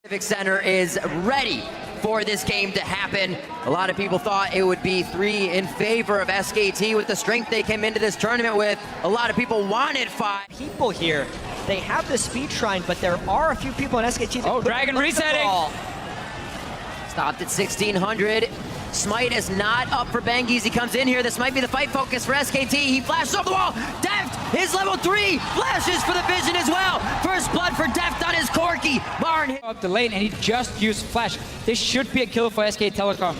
Civic Center is ready for this game to happen. A lot of people thought it would be 3 in favor of SKT with the strength they came into this tournament with. A lot of people wanted 5. People here, they have the speed shrine, but there are a few people in SKT that Dragon resetting. Stopped at 1600. Smite is not up for Bengies. He comes in here. This might be the fight focus for SKT. He flashes over the wall. Deft is level 3. Flashes for the vision as well. First blood for Deft on his Corki. Barn hit Up the lane, and he just used flash. This should be a kill for SK Telecom.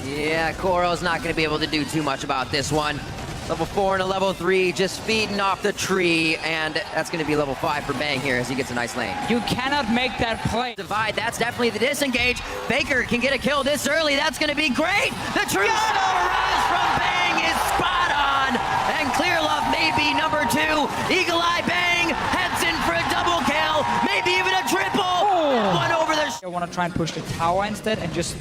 Yeah, Koro's not going to be able to do too much about this one. Level 4 and a level 3 just feeding off the tree, and that's going to be level 5 for Bang here as he gets a nice lane. You cannot make that play. Divide, that's definitely the disengage. Baker can get a kill this early. That's going to be great. The true Mirage from Bang is spot on, and Clear Love may be number 2. Eagle Eye Bang heads in for a double kill, maybe even a triple. One over the. I want to try and push the tower instead and just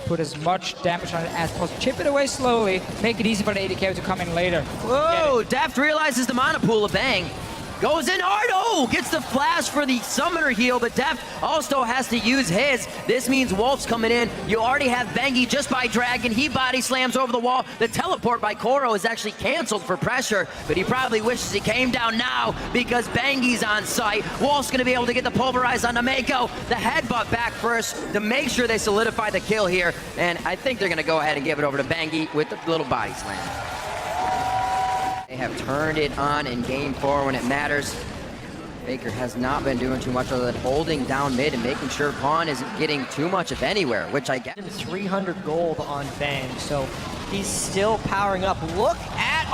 put as much damage on it as possible. Chip it away slowly, make it easy for the AD to come in later. Whoa, Deft realizes the mana pool of Bang. Goes in hard, oh, gets the flash for the summoner heal, but Deft also has to use his. This means Wolf's coming in. You already have Bengi just by Dragon. He body slams over the wall. The teleport by Koro is actually canceled for pressure, but he probably wishes he came down now because Bengi's on site. Wolf's gonna be able to get the pulverize on Mako. The headbutt back first to make sure they solidify the kill here, and I think they're gonna go ahead and give it over to Bengi with the little body slam. They have turned it on in game 4 when it matters. Baker has not been doing too much other than holding down mid and making sure Pawn isn't getting too much of anywhere, which I get. 300 gold on Bang, so he's still powering up. Look at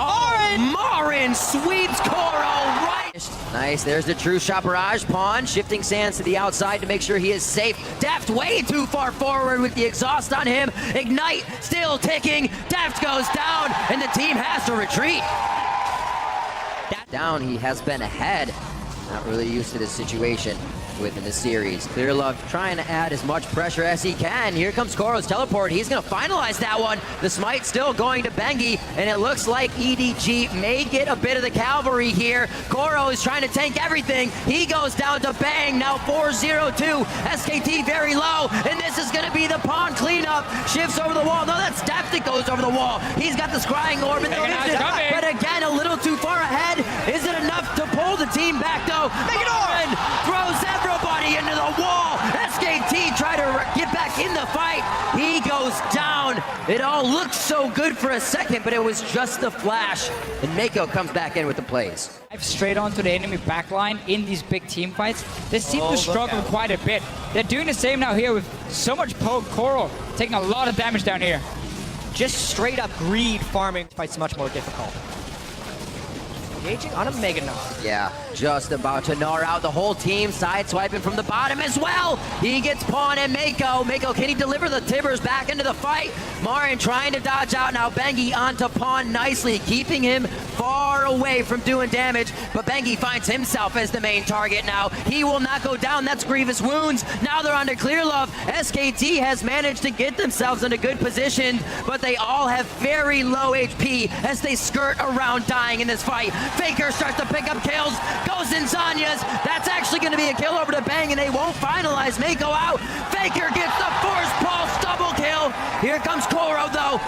Marin sweeps Koro right. Nice, there's the true shot barrage. Pawn shifting sands to the outside to make sure he is safe. Deft way too far forward with the exhaust on him. Ignite still ticking. Deft goes down and the team has to retreat. Down, he has been ahead. Not really used to this situation within the series. Clear Love trying to add as much pressure as he can. Here comes Koro's teleport. He's going to finalize that one. The smite still going to Bengi, and it looks like EDG may get a bit of the cavalry here. Koro is trying to tank everything. He goes down to Bang, now 4-0-2. SKT very low, and this is going to be the Pawn cleanup. Shifts over the wall. No, that's Deft that goes over the wall. He's got the scrying orb, but again, a little too far ahead. Is it enough to pull the team back, though? Make it on! Throws everybody into the wall. SKT try to get back in the fight. He goes down. It all looked so good for a second, but it was just the flash. And Mako comes back in with the plays. Straight onto the enemy backline in these big team fights. They seem to struggle quite a bit. They're doing the same now here with so much poke. Koro taking a lot of damage down here. just straight up greed farming. Fight's much more difficult. Engaging on a Mega Gnar. Yeah, just about to gnar out the whole team, side swiping from the bottom as well. He gets Pawn and Mako. Mako, can he deliver the Tibbers back into the fight? Marin trying to dodge out now. Bengi onto Pawn nicely, keeping him far away from doing damage. But Bengi finds himself as the main target now. He will not go down. That's grievous wounds. Now they're under Clear Love. SKT has managed to get themselves in a good position, but they all have very low HP as they skirt around dying in this fight. Faker starts to pick up kills, goes in Zanya's. That's actually going to be a kill over to Bang, and they won't finalize Mako out. Faker gets the force pulse double kill. Here comes Koro, though.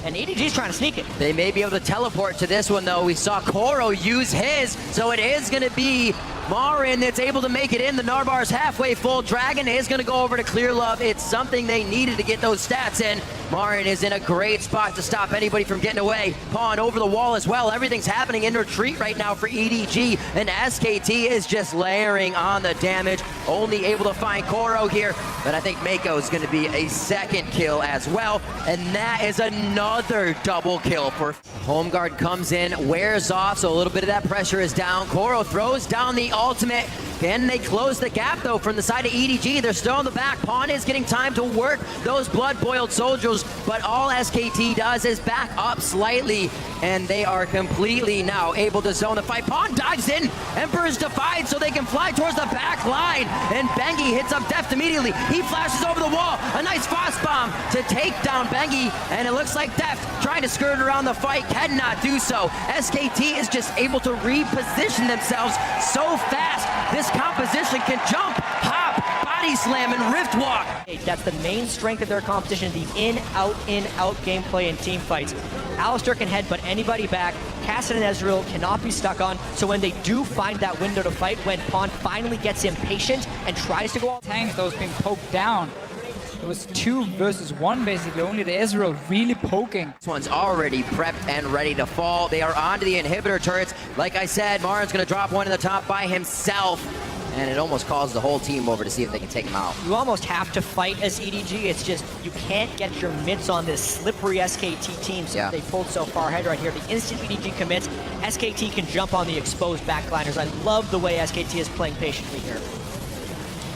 And EDG's trying to sneak it. They may be able to teleport to this one, though. We saw Koro use his, so it is going to be Marin that's able to make it in. The Narbar's halfway full. Dragon is going to go over to Clear Love. It's something they needed to get those stats in. Marin is in a great spot to stop anybody from getting away. Pawn over the wall as well. Everything's happening in retreat right now for EDG, and SKT is just layering on the damage. Only able to find Koro here, but I think Mako is going to be a second kill as well, and that is another double kill for Home Guard. Comes in, wears off, so a little bit of that pressure is down. Koro throws down the ultimate. Can they close the gap, though, from the side of EDG? They're still in the back. Pawn is getting time to work those blood-boiled soldiers, but all SKT does is back up slightly, and they are completely now able to zone the fight. Pawn dives in. Emperor's defied so they can fly towards the back line, and Bengi hits up Deft immediately. He flashes over the wall. A nice frost bomb to take down Bengi, and it looks like Deft trying to skirt around the fight cannot do so. SKT is just able to reposition themselves so fast. This composition can jump, hop, body slam, and rift walk. That's the main strength of their competition, the in-out gameplay in team fights. Alistair can headbutt anybody back. Cassidy and Ezreal cannot be stuck on, so when they do find that window to fight, when Pawn finally gets impatient and tries to go all Tank that was being poked down. It was 2 versus 1 basically, only the Ezreal really poking. This one's already prepped and ready to fall. They are onto the inhibitor turrets. Like I said, Marin's gonna drop one in the top by himself. And it almost calls the whole team over to see if they can take him out. You almost have to fight as EDG. It's just, you can't get your mitts on this slippery SKT team. So they pulled so far ahead right here. The instant EDG commits, SKT can jump on the exposed backliners. I love the way SKT is playing patiently here.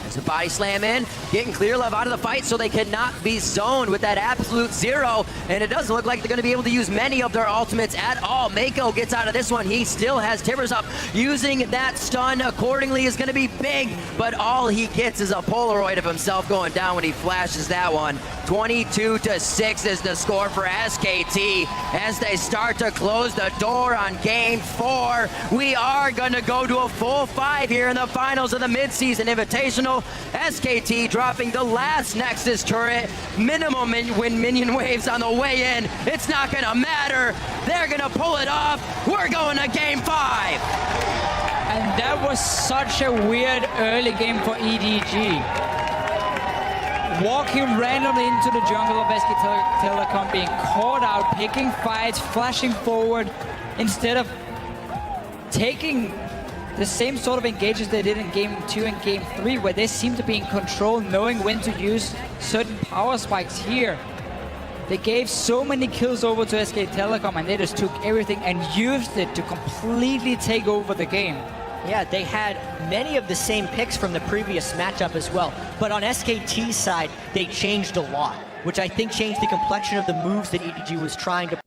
There's a body slam in, getting Clear Love out of the fight so they cannot be zoned with that absolute 0. And it doesn't look like they're going to be able to use many of their ultimates at all. Mako gets out of this one. He still has Tibbers up. Using that stun accordingly is going to be big, but all he gets is a Polaroid of himself going down when he flashes that one. 22-6 is the score for SKT as they start to close the door on Game 4. We are going to go to a full 5 here in the finals of the mid-season Invitational. SKT dropping the last Nexus turret. Minimum when minion waves on the way in. It's not going to matter. They're going to pull it off. We're going to Game 5. And that was such a weird early game for EDG. Walking randomly into the jungle of SKT Telecom, being caught out, picking fights, flashing forward, instead of taking the same sort of engages they did in Game 2 and Game 3, where they seem to be in control, knowing when to use certain power spikes here. They gave so many kills over to SKT Telecom, and they just took everything and used it to completely take over the game. Yeah, they had many of the same picks from the previous matchup as well. But on SKT's side, they changed a lot, which I think changed the complexion of the moves that EDG was trying to